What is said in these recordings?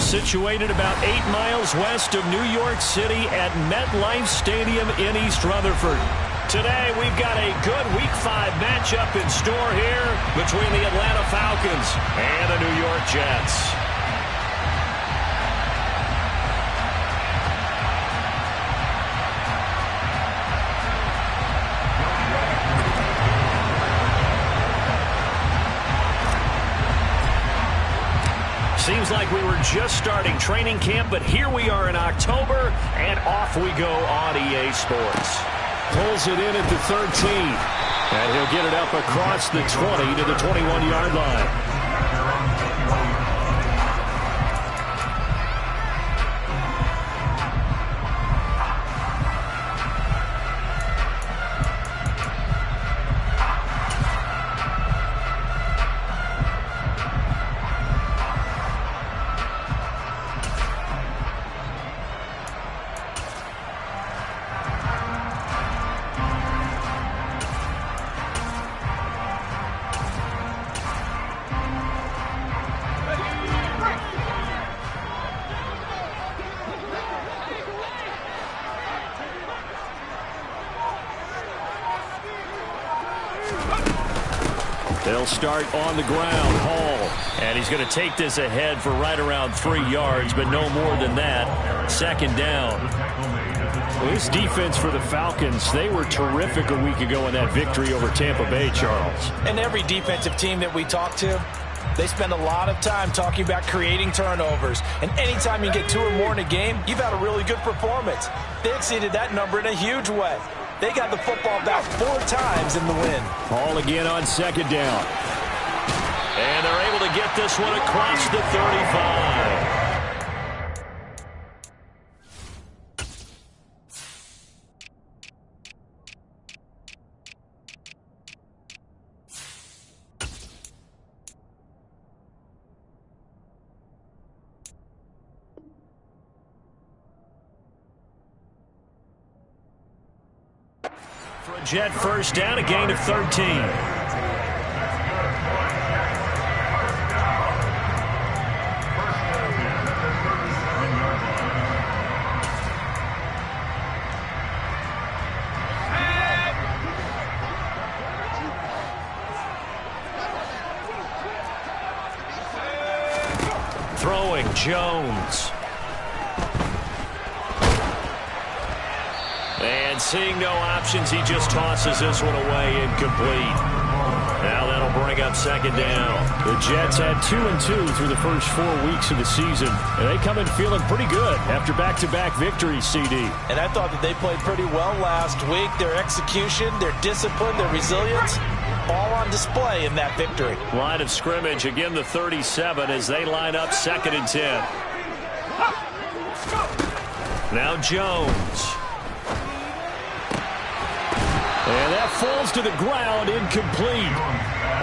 situated about 8 miles west of New York City at MetLife Stadium in East Rutherford. Today, we've got a good Week 5 matchup in store here between the Atlanta Falcons and the New York Jets. Seems like we were just starting training camp, but here we are in October, and off we go on EA Sports. Pulls it in at the 13, and he'll get it up across the 20 to the 21-yard line. They'll start on the ground. Hall. And he's going to take this ahead for right around 3 yards, but no more than that. Second down. Well, this defense for the Falcons, they were terrific a week ago in that victory over Tampa Bay, Charles. And every defensive team that we talk to, they spend a lot of time talking about creating turnovers. And anytime you get 2 or more in a game, you've had a really good performance. They exceeded that number in a huge way. They got the football back 4 times in the win. Hall again on second down. And they're able to get this one across the 35. For a Jet first down, a gain of 13. Throwing, Jones. And seeing no options, he just tosses this one away, incomplete. Now that'll bring up second down. The Jets had 2-2 through the first 4 weeks of the season, and they come in feeling pretty good after back-to-back victories, CD. And I thought that they played pretty well last week. Their execution, their discipline, their resilience, all on display in that victory. Line of scrimmage, again the 37 as they line up 2nd and 10. Now Jones. And that falls to the ground, incomplete.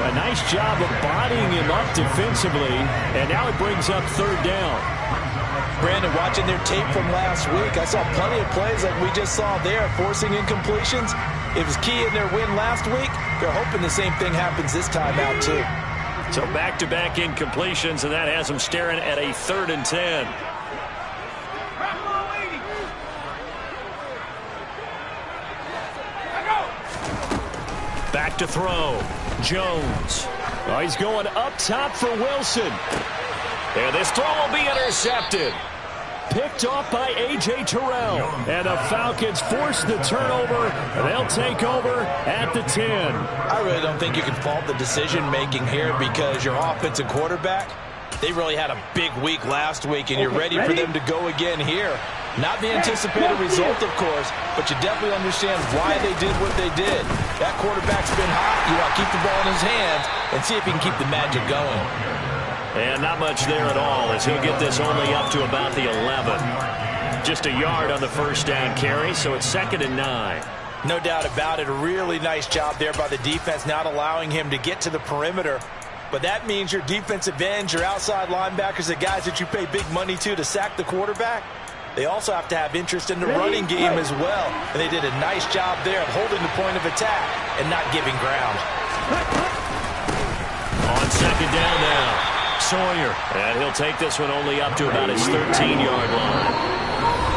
A nice job of bodying him up defensively, and now it brings up 3rd down. Brandon, watching their tape from last week, I saw plenty of plays like we just saw there, forcing incompletions. It was key in their win last week. They're hoping the same thing happens this time out, too. So back-to-back incompletions, and that has them staring at a 3rd and 10. Back to throw. Jones. Oh, he's going up top for Wilson. And this throw will be intercepted. Picked off by A.J. Terrell. And the Falcons force the turnover. They'll take over at the 10. I really don't think you can fault the decision-making here because your offensive quarterback, they really had a big week last week, and you're ready for them to go again here. Not the anticipated result, of course, but you definitely understand why they did what they did. That quarterback's been hot. You want to keep the ball in his hands and see if he can keep the magic going. And not much there at all as he'll get this only up to about the 11. Just a yard on the first down carry, so it's 2nd and 9. No doubt about it. A really nice job there by the defense, not allowing him to get to the perimeter. But that means your defensive ends, your outside linebackers, the guys that you pay big money to sack the quarterback, they also have to have interest in the running game as well. And they did a nice job there of holding the point of attack and not giving ground. On second down now, Sawyer. And he'll take this one only up to about his 13-yard line.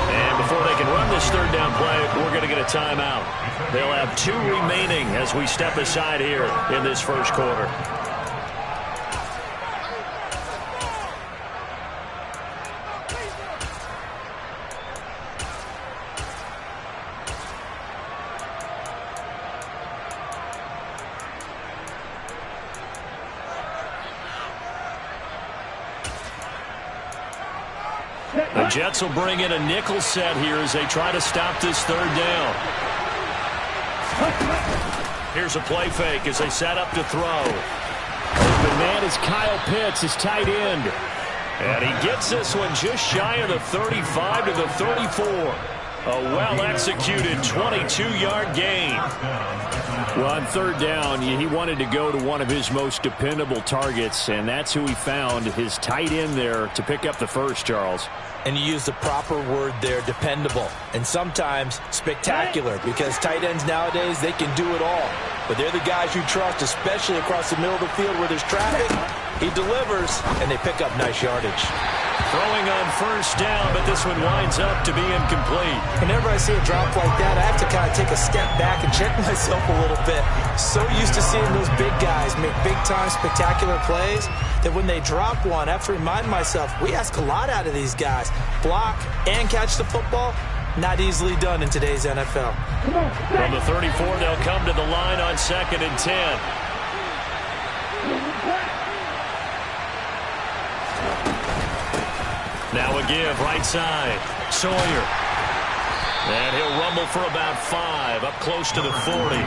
And before they can run this third down play, we're going to get a timeout. They'll have 2 remaining as we step aside here in this first quarter. The Jets will bring in a nickel set here as they try to stop this third down. Here's a play fake as they set up to throw. Open man is Kyle Pitts, his tight end. And he gets this one just shy of the 35 to the 34. A well-executed 22-yard gain. Well, on third down, he wanted to go to one of his most dependable targets, and that's who he found, his tight end there, to pick up the first, Charles. And you use the proper word there, dependable, and sometimes spectacular, because tight ends nowadays, they can do it all. But they're the guys you trust, especially across the middle of the field where there's traffic. He delivers, and they pick up nice yardage. Throwing on first down, but this one winds up to be incomplete. Whenever I see a drop like that, I have to kind of take a step back and check myself a little bit. So used to seeing those big guys make big-time spectacular plays that when they drop one, I have to remind myself, we ask a lot out of these guys. Block and catch the football, not easily done in today's NFL. From the 34, they'll come to the line on 2nd and 10. Now a give, right side. Sawyer. And he'll rumble for about 5, up close to the 40.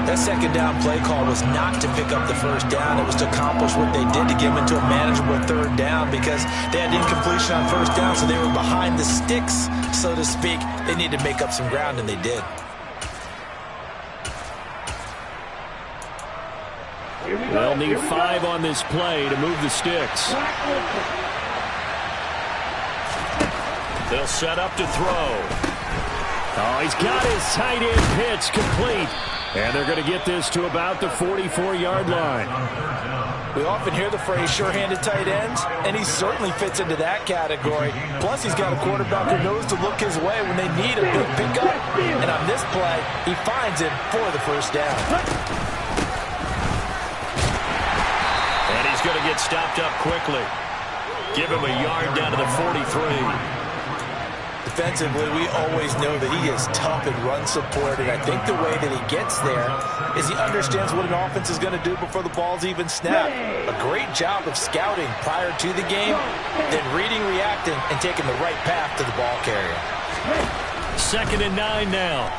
That second down play call was not to pick up the first down. It was to accomplish what they did to get them into a manageable third down because they had incompletion on first down, so they were behind the sticks, so to speak. They needed to make up some ground, and they did. They'll need 5 on this play to move the sticks. They'll set up to throw. Oh, he's got his tight end Pitts complete. And they're going to get this to about the 44-yard line. We often hear the phrase sure-handed tight ends, and he certainly fits into that category. Plus, he's got a quarterback who knows to look his way when they need a big pickup. And on this play, he finds it for the first down. And he's going to get stopped up quickly. Give him a yard down to the 43. Defensively, we always know that he is tough in run support, and I think the way that he gets there is he understands what an offense is going to do before the ball's even snapped. A great job of scouting prior to the game, then reading, reacting, and taking the right path to the ball carrier. 2nd and 9 now.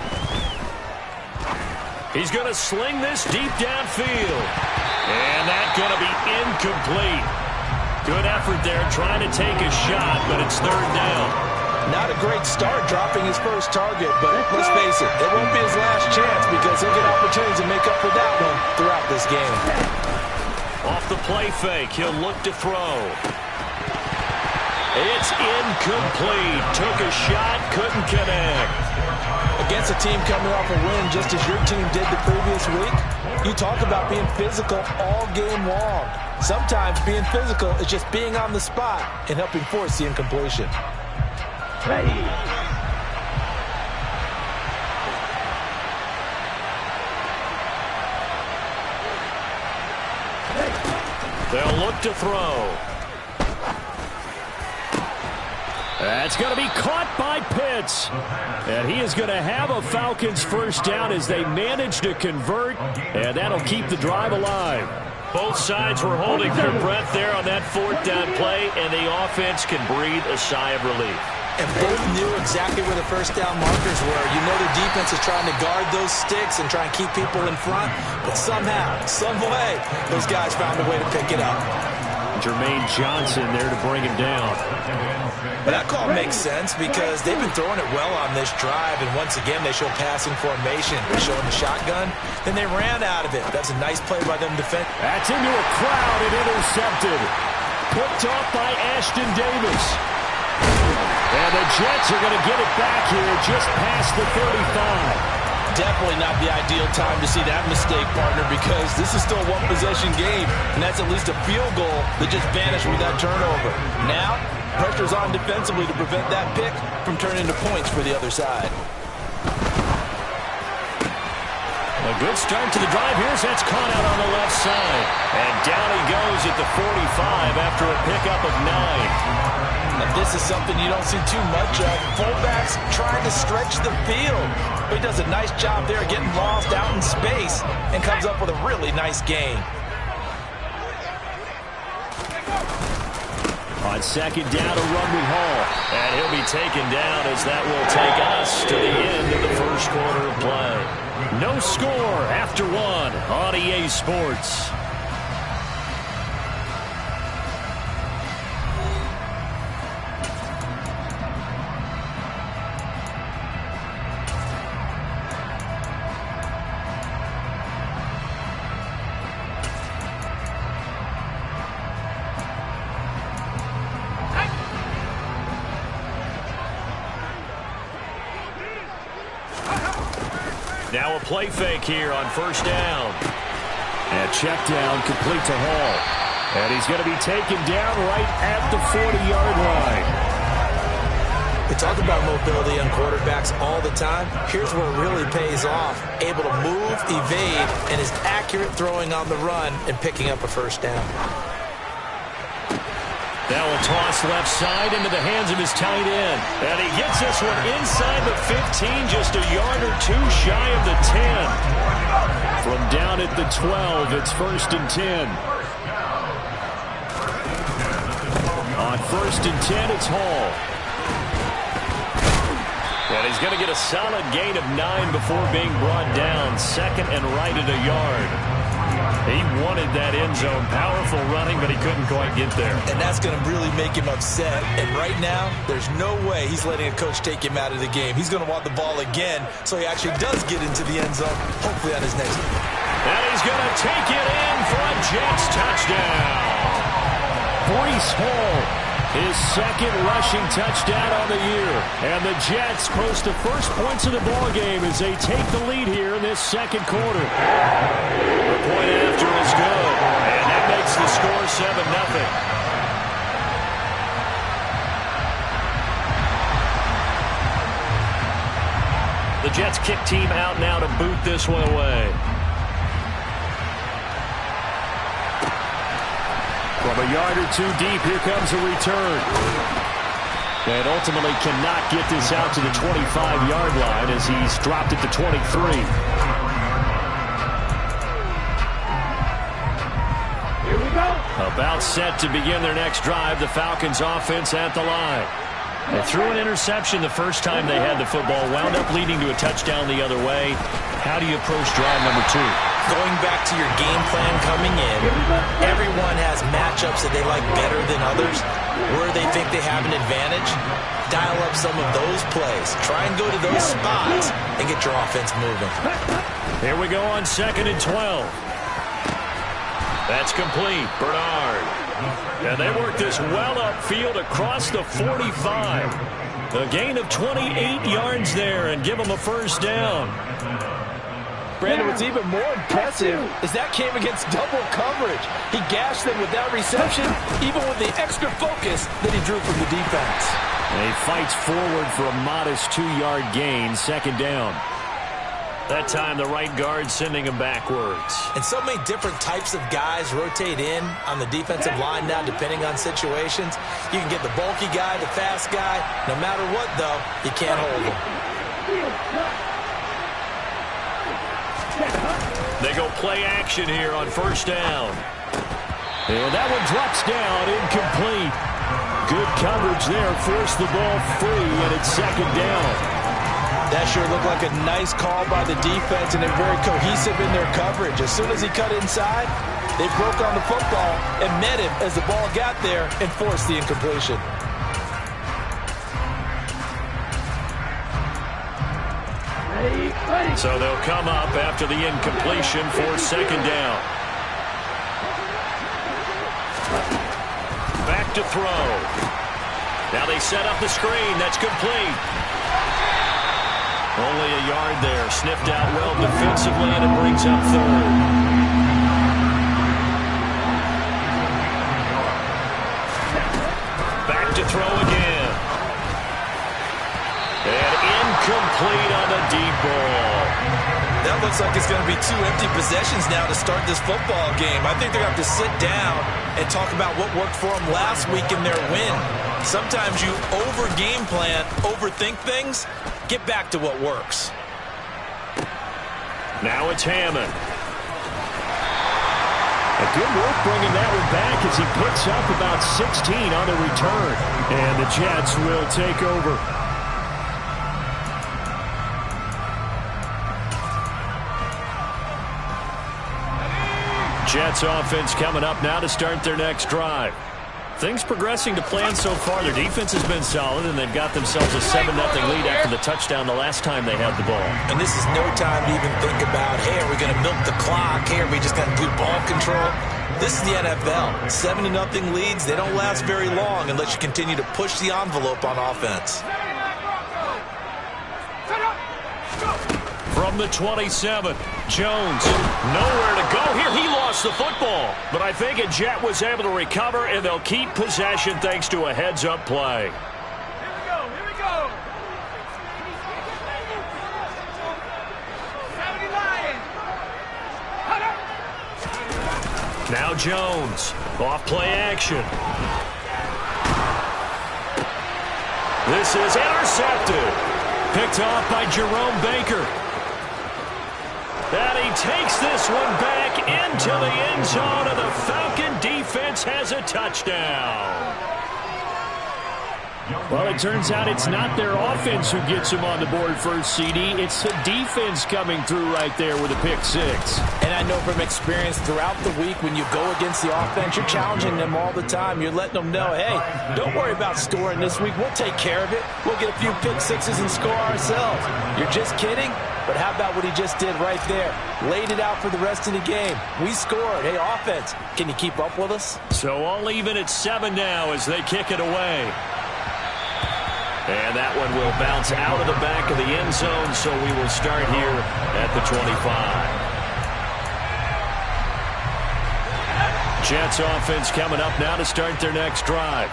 He's going to sling this deep downfield. And that's going to be incomplete. Good effort there trying to take a shot, but it's third down. Not a great start dropping his first target, but let's face it, it won't be his last chance because he'll get opportunities to make up for that one throughout this game. Off the play fake, he'll look to throw. It's incomplete. Took a shot, couldn't connect. Against a team coming off a win just as your team did the previous week, you talk about being physical all game long. Sometimes being physical is just being on the spot and helping force the incompletion. Ready. They'll look to throw. That's going to be caught by Pitts. And he is going to have a Falcons first down as they manage to convert. And that'll keep the drive alive. Both sides were holding their breath there on that 4th down play, and the offense can breathe a sigh of relief. And both knew exactly where the first down markers were. You know the defense is trying to guard those sticks and try and keep people in front. But somehow, some way, those guys found a way to pick it up. Jermaine Johnson there to bring him down. But that call makes sense because they've been throwing it well on this drive. And once again, they show passing formation. They're showing the shotgun. Then they ran out of it. That's a nice play by them defense. That's into a crowd and intercepted. Picked off by Ashton Davis. And the Jets are going to get it back here just past the 35. Definitely not the ideal time to see that mistake, partner, because this is still a one-possession game, and that's at least a field goal that just vanished with that turnover. Now, pressure's on defensively to prevent that pick from turning into points for the other side. A good start to the drive. That's caught out on the left side. And down he goes at the 45 after a pickup of 9. And this is something you don't see too much of. Fullbacks trying to stretch the field. But he does a nice job there getting lost out in space and comes up with a really nice gain. On second down, a run with Hall. And he'll be taken down as that will take us to the end of the first quarter of play. No score after one on EA Sports. Now a play fake here on first down. And check down complete to Hall. And he's going to be taken down right at the 40-yard line. We talk about mobility on quarterbacks all the time. Here's where it really pays off. Able to move, evade, and is accurate throwing on the run and picking up a first down. That will toss left side into the hands of his tight end. And he gets this one inside the 15, just a yard or two shy of the 10. From down at the 12, it's 1st and 10. On 1st and 10, it's Hall. And he's going to get a solid gain of 9 before being brought down. Second and right at a yard. He wanted that end zone. Powerful running, but he couldn't quite get there. And that's going to really make him upset. And right now, there's no way he's letting a coach take him out of the game. He's going to want the ball again, so he actually does get into the end zone, hopefully on his next one. And he's going to take it in for a Jets touchdown. Breece Hall, his second rushing touchdown on the year. And the Jets post the first points of the ball game as they take the lead here in this second quarter. The point after is good. And that makes the score 7-0. The Jets kick team out now to boot this one away. From a yard or two deep, here comes a return. And ultimately cannot get this out to the 25-yard line as he's dropped at the 23. Here we go. About set to begin their next drive, the Falcons offense at the line. They threw an interception the first time they had the football, wound up leading to a touchdown the other way. How do you approach drive number 2? Going back to your game plan coming in, everyone has matchups that they like better than others. Where they think they have an advantage, dial up some of those plays. Try and go to those spots and get your offense moving. Here we go on 2nd and 12. That's complete. Bernard. And they work this well upfield across the 45. A gain of 28 yards there and give them a first down. Brandon, what's even more impressive is that came against double coverage. He gashed them with that reception, even with the extra focus that he drew from the defense. And he fights forward for a modest 2-yard gain, second down. That time the right guard sending him backwards. And so many different types of guys rotate in on the defensive line now, depending on situations. You can get the bulky guy, the fast guy. No matter what, though, you can't hold him. They go play action here on first down. And that one drops down, incomplete. Good coverage there, forced the ball free, and it's second down. That sure looked like a nice call by the defense, and they're very cohesive in their coverage. As soon as he cut inside, they broke on the football and met him as the ball got there and forced the incompletion. So they'll come up after the incompletion for second down. Back to throw. Now they set up the screen. That's complete. Only a yard there. Sniffed out well defensively, and it brings up third. Back to throw again. And incomplete on the deep ball. That looks like it's going to be 2 empty possessions now to start this football game. I think they're going to have to sit down and talk about what worked for them last week in their win. Sometimes you over-game plan, overthink things. Get back to what works. Now it's Hammond. A good work bringing that one back as he picks up about 16 on the return. And the Jets will take over. Jets offense coming up now to start their next drive. Things progressing to plan so far. Their defense has been solid, and they've got themselves a 7-0 lead after the touchdown the last time they had the ball. And this is no time to even think about, hey, are we going to milk the clock? Hey, are we just going to do ball control? This is the NFL. 7-0 leads, they don't last very long unless you continue to push the envelope on offense. From the 27, Jones, nowhere to go here. He lost the football, but I think a Jet was able to recover, and they'll keep possession thanks to a heads-up play. Here we go. 70 Lions. Now Jones, off play action. This is intercepted. Picked off by Jerome Baker. And he takes this one back into the end zone, and the Falcon defense has a touchdown. Well, it turns out it's not their offense who gets them on the board first, CD. It's the defense coming through right there with a pick six. And I know from experience throughout the week when you go against the offense, you're challenging them all the time. You're letting them know, hey, don't worry about scoring this week. We'll take care of it. We'll get a few pick sixes and score ourselves. You're just kidding? But how about what he just did right there? Laid it out for the rest of the game. We scored. Hey, offense, can you keep up with us? So all even at 7 now as they kick it away. And that one will bounce out of the back of the end zone, so we will start here at the 25. Jets offense coming up now to start their next drive.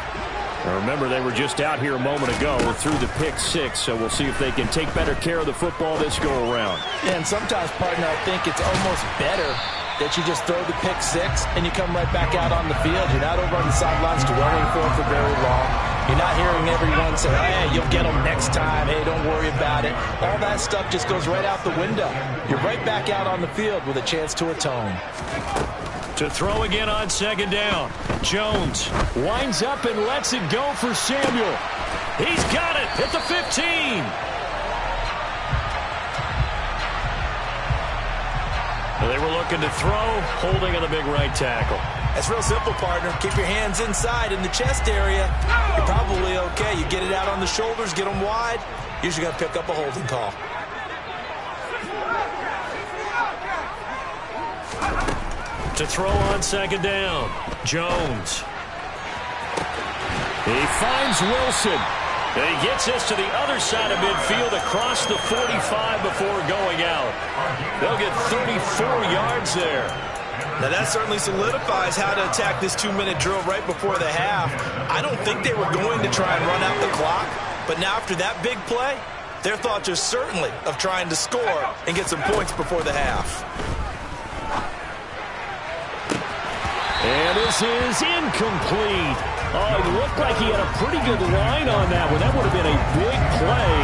Now remember, they were just out here a moment ago through the pick six, so we'll see if they can take better care of the football this go-around. Yeah, and sometimes, partner, I think it's almost better that you just throw the pick six and you come right back out on the field. You're not over on the sidelines dwelling for it for very long. You're not hearing everyone say, hey, you'll get them next time. Hey, don't worry about it. All that stuff just goes right out the window. You're right back out on the field with a chance to atone. To throw again on second down. Jones winds up and lets it go for Samuel. He's got it at the 15. They were looking to throw, holding on the big right tackle. That's real simple, partner. Keep your hands inside in the chest area. You're probably okay. You get it out on the shoulders, get them wide. Usually going to pick up a holding call. To throw on second down, Jones. He finds Wilson. And he gets this to the other side of midfield across the 45 before going out. They'll get 34 yards there. Now that certainly solidifies how to attack this 2-minute drill right before the half. I don't think they were going to try and run out the clock, but now after that big play, their thoughts are certainly of trying to score and get some points before the half. And this is incomplete. Oh, it looked like he had a pretty good line on that one. That would have been a big play,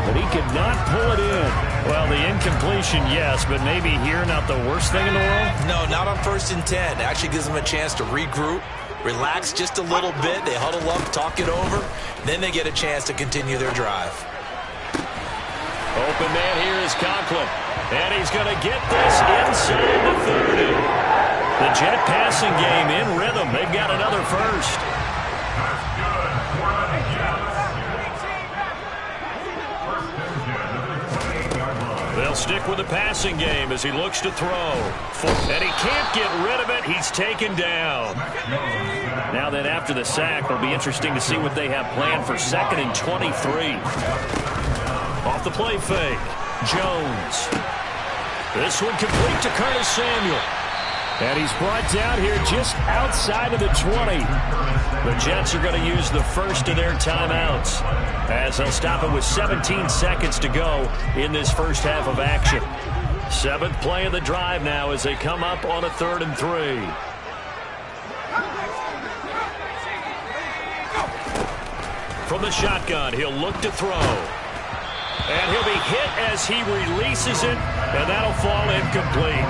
but he could not pull it in. Well, the incompletion, yes, but maybe here not the worst thing in the world? No, not on 1st and 10. It actually gives them a chance to regroup, relax just a little bit. They huddle up, talk it over. Then they get a chance to continue their drive. Open man here is Conklin. And he's going to get this inside the 30. The Jet passing game in rhythm. They've got another first. They'll stick with the passing game as he looks to throw. And he can't get rid of it. He's taken down. Now then, after the sack, it'll be interesting to see what they have planned for 2nd and 23. Off the play fake. Jones. This one complete to Curtis Samuel. And he's brought down here just outside of the 20. The Jets are going to use the first of their timeouts as they'll stop it with 17 seconds to go in this first half of action. Seventh play of the drive now as they come up on a 3rd and 3. From the shotgun, he'll look to throw. And he'll be hit as he releases it, and that'll fall incomplete.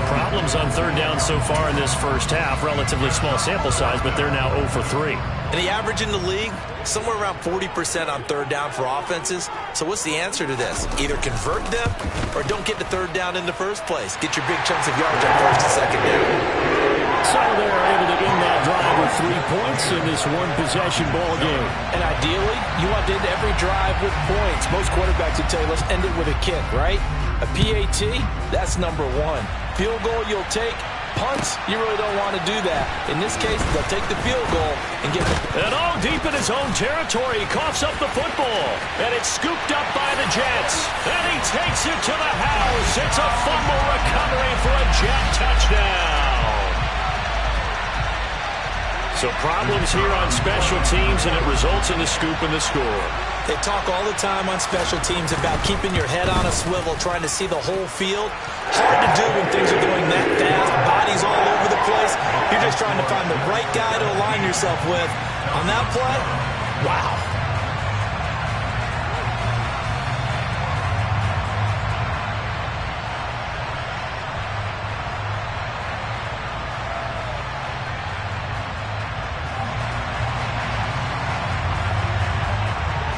Problems on 3rd down so far in this first half. Relatively small sample size, but they're now 0 for 3. And the average in the league, somewhere around 40% on 3rd down for offenses. So what's the answer to this? Either convert them or don't get to 3rd down in the first place. Get your big chunks of yards on 1st and 2nd down. So they're able to end that drive with 3 points in this one-possession ball game. And ideally, you want to end every drive with points. Most quarterbacks would tell you, let's end it with a kick, right? A PAT, that's number 1. Field goal you'll take. Punts, you really don't want to do that. In this case, they'll take the field goal and get it. And all deep in his own territory, he coughs up the football. And it's scooped up by the Jets. And he takes it to the house. It's a fumble recovery for a Jet touchdown. So problems here on special teams, and it results in the scoop and the score. They talk all the time on special teams about keeping your head on a swivel, trying to see the whole field. Hard to do when things are going that fast, bodies all over the place. You're just trying to find the right guy to align yourself with. On that play, wow.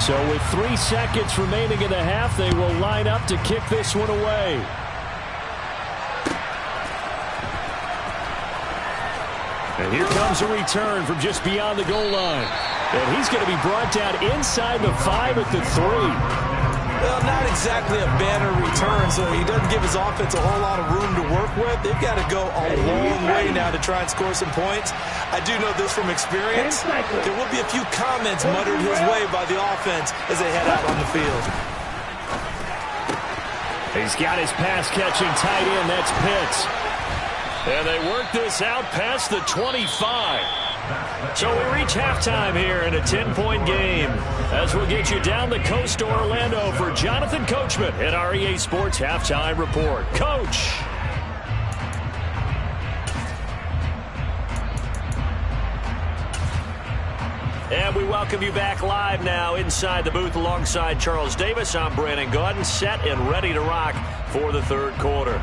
So with 3 seconds remaining in the half, they will line up to kick this one away. And here comes a return from just beyond the goal line. And he's going to be brought down inside the 5 at the 3. Well, not exactly a banner return, so he doesn't give his offense a whole lot of room to work with. They've got to go a long way now to try and score some points. I do know this from experience. There will be a few comments muttered his way by the offense as they head out on the field. He's got his pass-catching tight end. That's Pitts. And they work this out past the 25. So we reach halftime here in a 10-point game as we'll get you down the coast to Orlando for Jonathan Coachman at our EA Sports Halftime Report. Coach. And we welcome you back live now inside the booth alongside Charles Davis. I'm Brandon Gaudin, set and ready to rock for the 3rd quarter.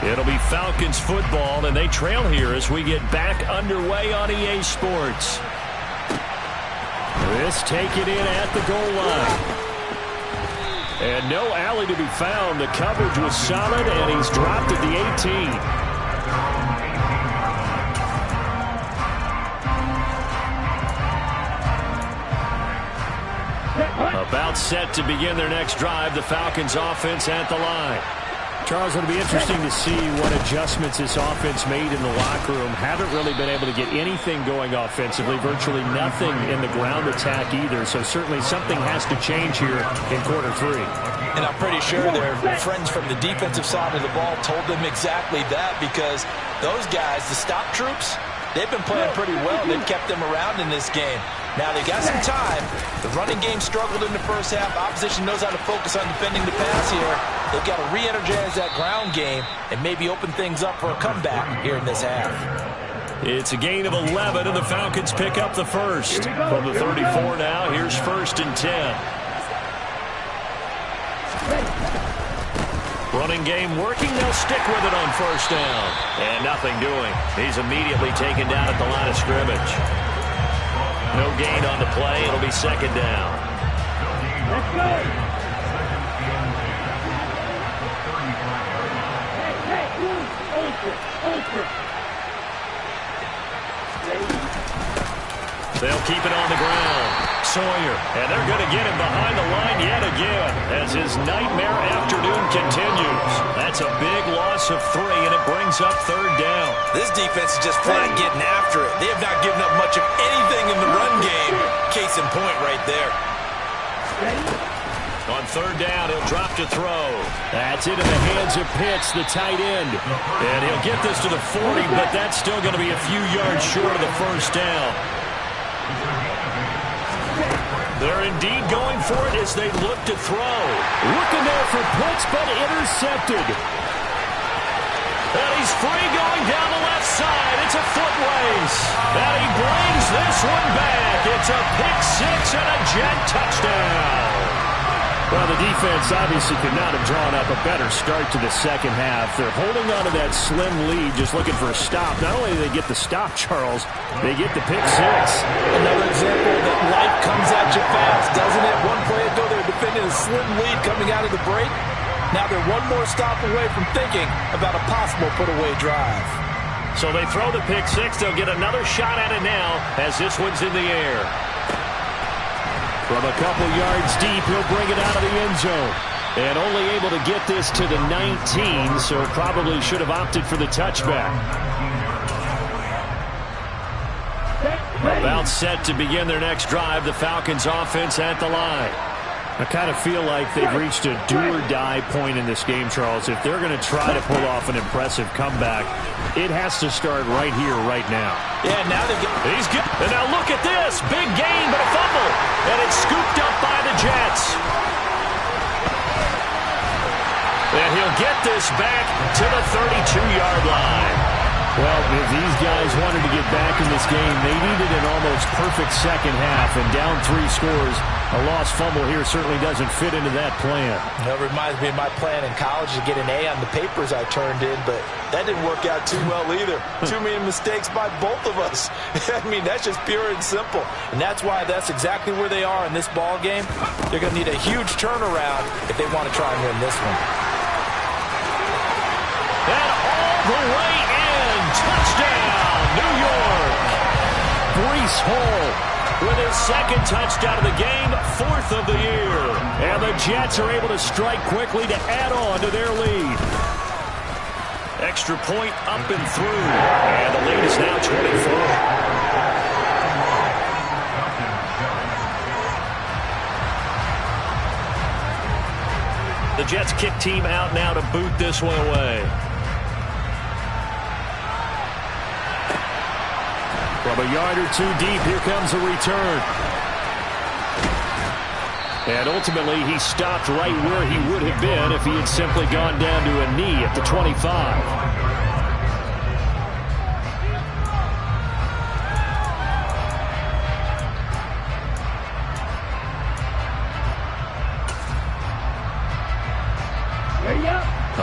It'll be Falcons football, and they trail here as we get back underway on EA Sports. This taken in at the goal line. And no alley to be found. The coverage was solid, and he's dropped at the 18. About set to begin their next drive, the Falcons offense at the line. Charles, it'll be interesting to see what adjustments this offense made in the locker room. Haven't really been able to get anything going offensively, virtually nothing in the ground attack either. So certainly something has to change here in quarter 3. And I'm pretty sure their friends from the defensive side of the ball told them exactly that, because those guys, the stop troops, they've been playing pretty well. They've kept them around in this game. Now they got some time. The running game struggled in the first half. Opposition knows how to focus on defending the pass here. They've got to re-energize that ground game and maybe open things up for a comeback here in this half. It's a gain of 11, and the Falcons pick up the first. From the 34 now, here's 1st and 10. Running game working. They'll stick with it on 1st down. And nothing doing. He's immediately taken down at the line of scrimmage. No gain on the play. It'll be second down. Let's go. They'll keep it on the ground. Sawyer, and they're going to get him behind the line yet again as his nightmare afternoon continues. That's a big loss of 3, and it brings up third down. This defense is just flat getting after it. They have not given up much of anything in the run game. Case in point right there. On third down, he'll drop to throw. That's it in the hands of Pitts, the tight end. And he'll get this to the 40, but that's still going to be a few yards short of the first down. They're indeed going for it as they look to throw. Looking there for Pitts, but intercepted. And he's free going down the left side. It's a foot race. And he brings this one back. It's a pick-6 and a Jet touchdown. Well, the defense obviously could not have drawn up a better start to the second half. They're holding on to that slim lead, just looking for a stop. Not only do they get the stop, Charles, they get the pick-6. Another example that life comes at you fast, doesn't it? One play ago, they were defending a slim lead coming out of the break. Now they're one more stop away from thinking about a possible put-away drive. So they throw the pick-6. They'll get another shot at it now as this one's in the air. From a couple yards deep, he'll bring it out of the end zone. And only able to get this to the 19, so probably should have opted for the touchback. About set to begin their next drive, the Falcons offense at the line. I kind of feel like they've reached a do-or-die point in this game, Charles. If they're going to try to pull off an impressive comeback, it has to start right here, right now. Yeah, now they've got... He's good. And now look at this. Big gain, but a fumble. And it's scooped up by the Jets. And he'll get this back to the 32-yard line. Well, if these guys wanted to get back in this game, they needed an almost perfect second half. And down 3 scores, a lost fumble here certainly doesn't fit into that plan. It reminds me of my plan in college to get an A on the papers I turned in, but that didn't work out too well either. Too many mistakes by both of us. I mean, that's just pure and simple. And that's why that's exactly where they are in this ball game. They're going to need a huge turnaround if they want to try and win this one. And all the way in. Touchdown, New York. Breece Hall with his second touchdown of the game, 4th of the year. And the Jets are able to strike quickly to add on to their lead. Extra point up and through. And the lead is now 24. The Jets kick team out now to boot this one away. From a yard or 2 deep, here comes a return. And ultimately, he stopped right where he would have been if he had simply gone down to a knee at the 25.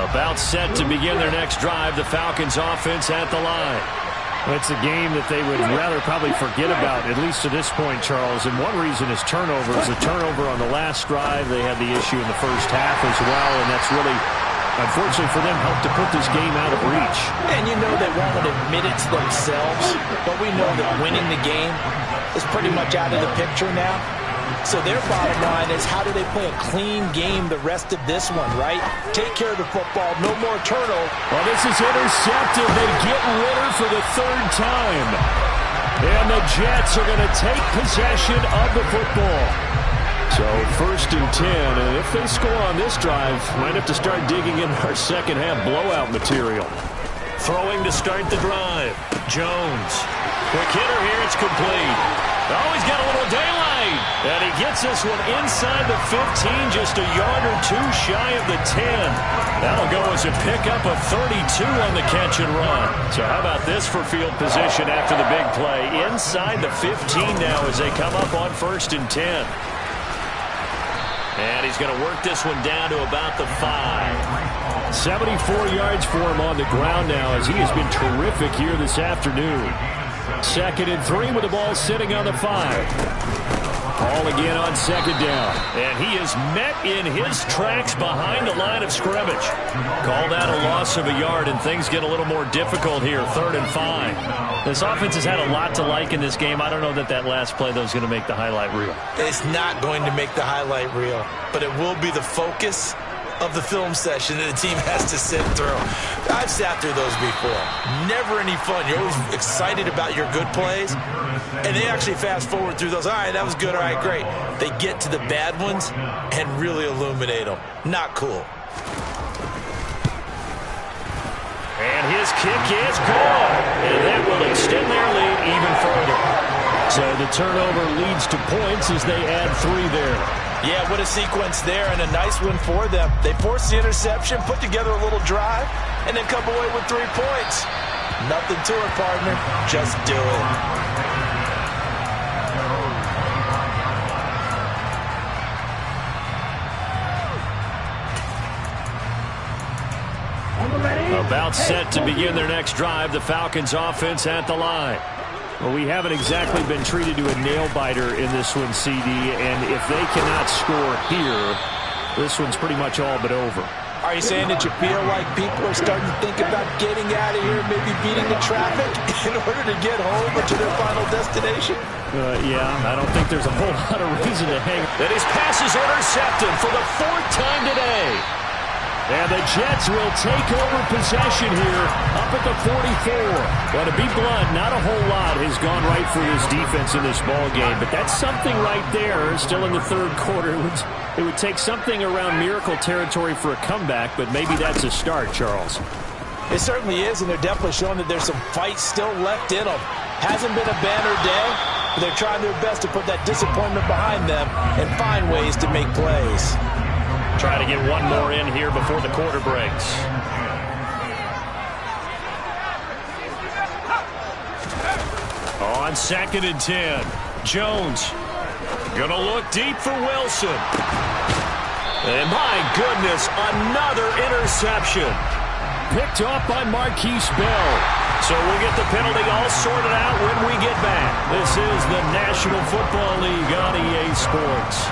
About set to begin their next drive, the Falcons offense at the line. It's a game that they would rather probably forget about, at least to this point, Charles. And one reason is turnovers. The turnover on the last drive, they had the issue in the first half as well, and that's really, unfortunately for them, helped to put this game out of reach. And you know they won't admit it to themselves, but we know that winning the game is pretty much out of the picture now. So their bottom line is, how do they play a clean game the rest of this one, right? Take care of the football, no more turnover. Well, this is intercepted. They get Ritter for the 3rd time. And the Jets are going to take possession of the football. So 1st and 10, and if they score on this drive, might have to start digging in our second half blowout material. Throwing to start the drive. Jones. Quick hitter here, it's complete. Oh, he's got a little daylight. And he gets this one inside the 15, just a yard or 2 shy of the 10. That'll go as a pickup of 32 on the catch and run. So how about this for field position after the big play? Inside the 15 now as they come up on 1st and 10. And he's going to work this one down to about the 5. 74 yards for him on the ground now as he has been terrific here this afternoon. 2nd and 3 with the ball sitting on the 5. Ball again on 2nd down. And he is met in his tracks behind the line of scrimmage. Call that a loss of a yard, and things get a little more difficult here. 3rd and 5. This offense has had a lot to like in this game. I don't know that last play, though, is going to make the highlight reel. It's not going to make the highlight reel, but it will be the focus of the film session that the team has to sit through. I've sat through those before. Never any fun. You're always excited about your good plays, and they actually fast forward through those. All right, that was good. All right, great. They get to the bad ones and really illuminate them. Not cool. And his kick is good, and that will extend their lead even further. So the turnover leads to points as they add 3 there. Yeah, what a sequence there, and a nice win for them. They forced the interception, put together a little drive, and then come away with 3 points. Nothing to it, partner. Just do it. About set to begin their next drive, the Falcons offense at the line. Well, we haven't exactly been treated to a nail-biter in this one, CD, and if they cannot score here, this one's pretty much all but over. Are you saying that you feel like people are starting to think about getting out of here, maybe beating the traffic in order to get home or to their final destination? Yeah, I don't think there's a whole lot of reason to hang. And his pass is intercepted for the 4th time today. And the Jets will take over possession here up at the 44. Well, to be blunt, not a whole lot has gone right for this defense in this ball game, but that's something right there. Still in the 3rd quarter. It would take something around miracle territory for a comeback, but maybe that's a start, Charles. It certainly is, and they're definitely showing that there's some fight still left in them. Hasn't been a banner day, but they're trying their best to put that disappointment behind them and find ways to make plays. Try to get one more in here before the quarter breaks. On 2nd and 10, Jones gonna look deep for Wilson. And my goodness, another interception. Picked off by Marquise Bell. So we'll get the penalty all sorted out when we get back. This is the National Football League on EA Sports.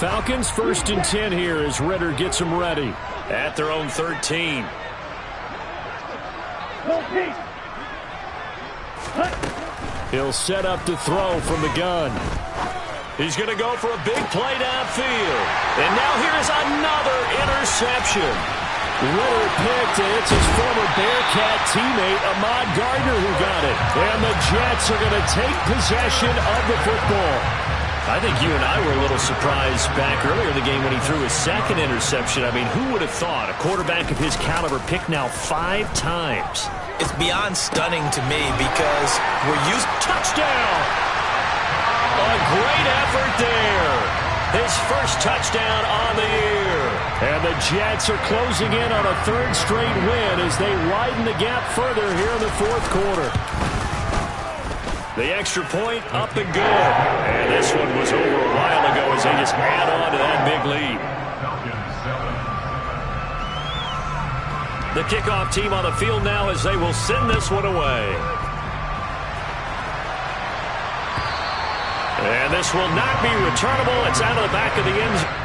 Falcons 1st and 10 here as Ritter gets them ready at their own 13. He'll set up to throw from the gun. He's going to go for a big play downfield. And now here's another interception. Ritter picked, and it's his former Bearcat teammate, Ahmad Gardner, who got it. And the Jets are going to take possession of the football. I think you and I were a little surprised back earlier in the game when he threw his 2nd interception. I mean, who would have thought a quarterback of his caliber picked now 5 times? It's beyond stunning to me because we're used to touchdown. A great effort there. His first touchdown on the year. And the Jets are closing in on a 3rd straight win as they widen the gap further here in the 4th quarter. The extra point up and good. And this one was over a while ago as they just add on to that big lead. The kickoff team on the field now as they will send this one away. And this will not be returnable. It's out of the back of the end zone.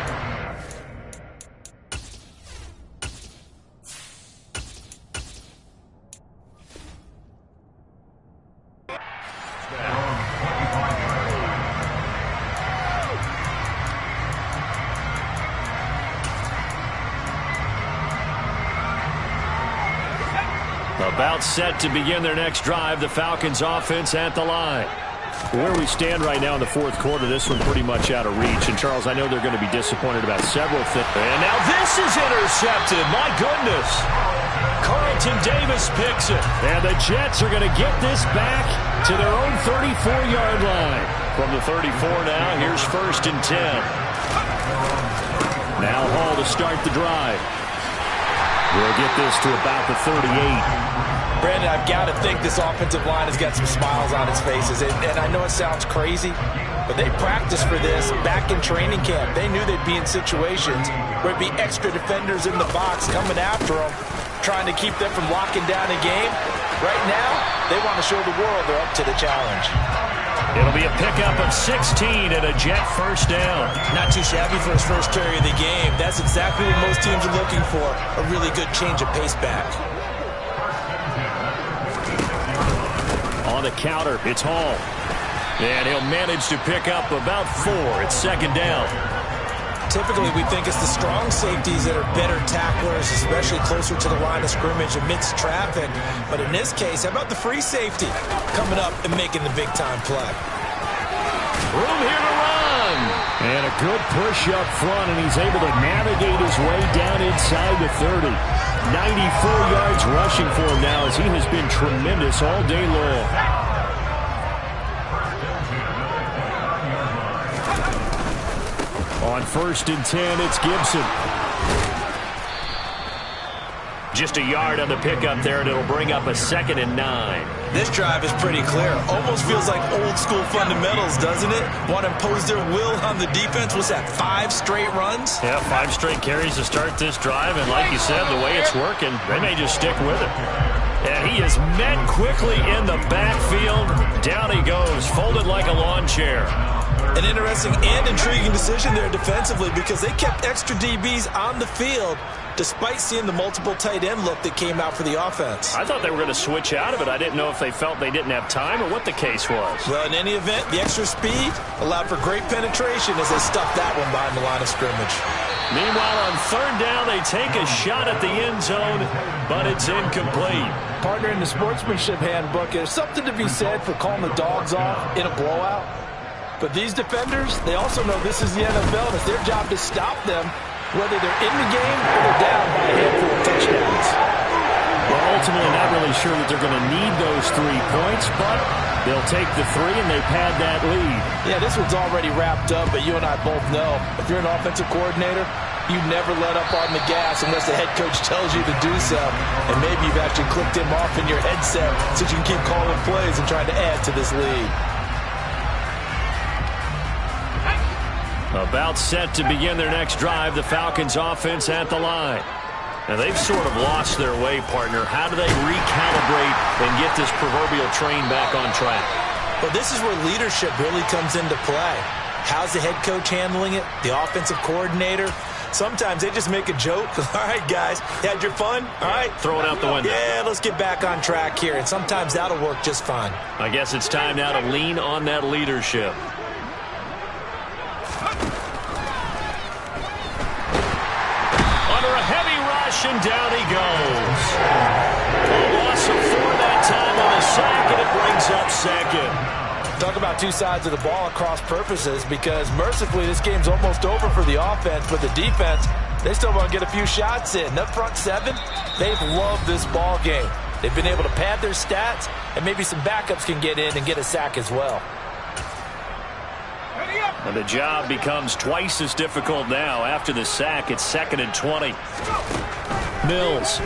About set to begin their next drive, the Falcons offense at the line. Where we stand right now in the 4th quarter, this one pretty much out of reach. And, Charles, I know they're going to be disappointed about several things. And now this is intercepted. My goodness. Carlton Davis picks it. And the Jets are going to get this back to their own 34-yard line. From the 34 now, here's 1st and 10. Now Hall to start the drive. We'll get this to about the 38. Brandon, I've got to think this offensive line has got some smiles on its faces. And I know it sounds crazy, but they practiced for this back in training camp. They knew they'd be in situations where it'd be extra defenders in the box coming after them, trying to keep them from locking down a game. Right now, they want to show the world they're up to the challenge. It'll be a pickup of 16 and a Jet first down. Not too shabby for his first carry of the game. That's exactly what most teams are looking for, a really good change of pace back. On the counter, it's Hall. And he'll manage to pick up about 4. It's second down. Typically, we think it's the strong safeties that are better tacklers, especially closer to the line of scrimmage amidst traffic. But in this case, how about the free safety coming up and making the big-time play? Room here to run. And a good push up front, and he's able to navigate his way down inside the 30. 94 yards rushing for him now as he has been tremendous all day long. On 1st and 10, it's Gibson. Just a yard on the pickup there, and it'll bring up a 2nd and 9. This drive is pretty clear. Almost feels like old-school fundamentals, doesn't it? Want to impose their will on the defense. What's that, 5 straight runs? Yeah, 5 straight carries to start this drive, and like you said, the way it's working, they may just stick with it. And he is met quickly in the backfield. Down he goes, folded like a lawn chair. An interesting and intriguing decision there defensively because they kept extra DBs on the field despite seeing the multiple tight end look that came out for the offense. I thought they were going to switch out of it. I didn't know if they felt they didn't have time or what the case was. Well, in any event, the extra speed allowed for great penetration as they stuffed that one behind the line of scrimmage. Meanwhile, on 3rd down, they take a shot at the end zone, but it's incomplete. Partner, in the sportsmanship handbook, there's something to be said for calling the dogs off in a blowout. But these defenders, they also know this is the NFL, and it's their job to stop them, whether they're in the game or they're down by a handful of touchdowns. Well, ultimately, not really sure that they're going to need those 3 points, but they'll take the 3 and they pad that lead. Yeah, this one's already wrapped up, but you and I both know if you're an offensive coordinator, you never let up on the gas unless the head coach tells you to do so. And maybe you've actually clicked him off in your headset so you can keep calling plays and trying to add to this lead. About set to begin their next drive, the Falcons offense at the line. Now, they've sort of lost their way, partner. How do they recalibrate and get this proverbial train back on track? Well, this is where leadership really comes into play. How's the head coach handling it? The offensive coordinator? Sometimes they just make a joke. All right, guys, you had your fun? All right. Throw it out the window. Yeah, let's get back on track here. And sometimes that'll work just fine. I guess it's time now to lean on that leadership. Under a heavy rush, and down he goes. A loss of 4 that time on the sack, and it brings up 2nd. Talk about 2 sides of the ball at cross purposes, because mercifully this game's almost over for the offense, but the defense, they still want to get a few shots in. That front 7, they've loved this ball game. They've been able to pad their stats, and maybe some backups can get in and get a sack as well. And the job becomes twice as difficult now. After the sack, it's 2nd and 20. Mills.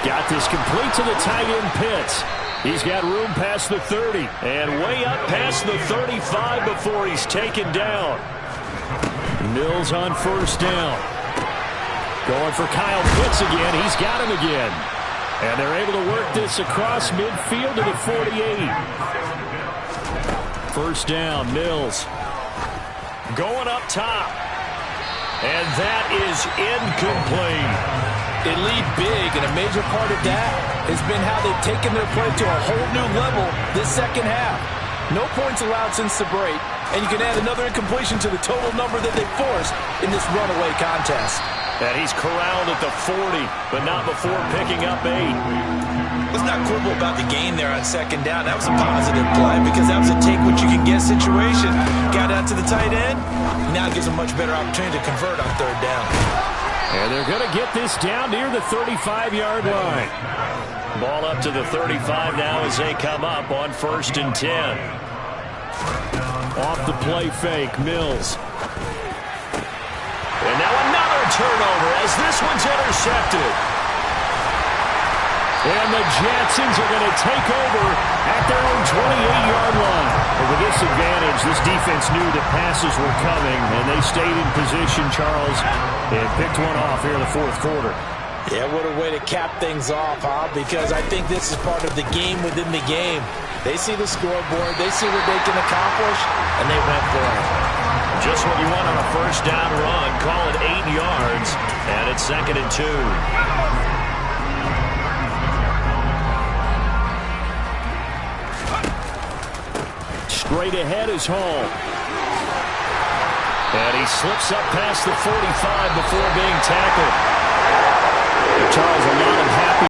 Got this complete to the tight end Pitts. He's got room past the 30 and way up past the 35 before he's taken down. Mills on 1st down. Going for Kyle Pitts again. He's got him again. And they're able to work this across midfield to the 48. 1st down, Mills. Going up top. And that is incomplete. They lead big, and a major part of that has been how they've taken their play to a whole new level this second half. No points allowed since the break, and you can add another incompletion to the total number that they forced in this runaway contest. And he's corralled at the 40, but not before picking up 8. Let's not quibble about the gain there on 2nd down. That was a positive play because that was a take-what-you-can-get situation. Got out to the tight end. Now it gives a much better opportunity to convert on 3rd down. And they're going to get this down near the 35-yard line. Ball up to the 35 now as they come up on 1st and 10. Off the play fake, Mills. And now another turnover as this one's intercepted. And the Jetsons are going to take over at their own 28-yard line. And with this advantage, this defense knew the passes were coming, and they stayed in position, Charles, and picked one off here in the fourth quarter. Yeah, what a way to cap things off, huh? Because I think this is part of the game within the game. They see the scoreboard, they see what they can accomplish, and they went for it. Just what you want on a first down run. Call it 8 yards, and it's 2nd and 2. Straight ahead is Hall. And he slips up past the 45 before being tackled. Charles, a lot of happy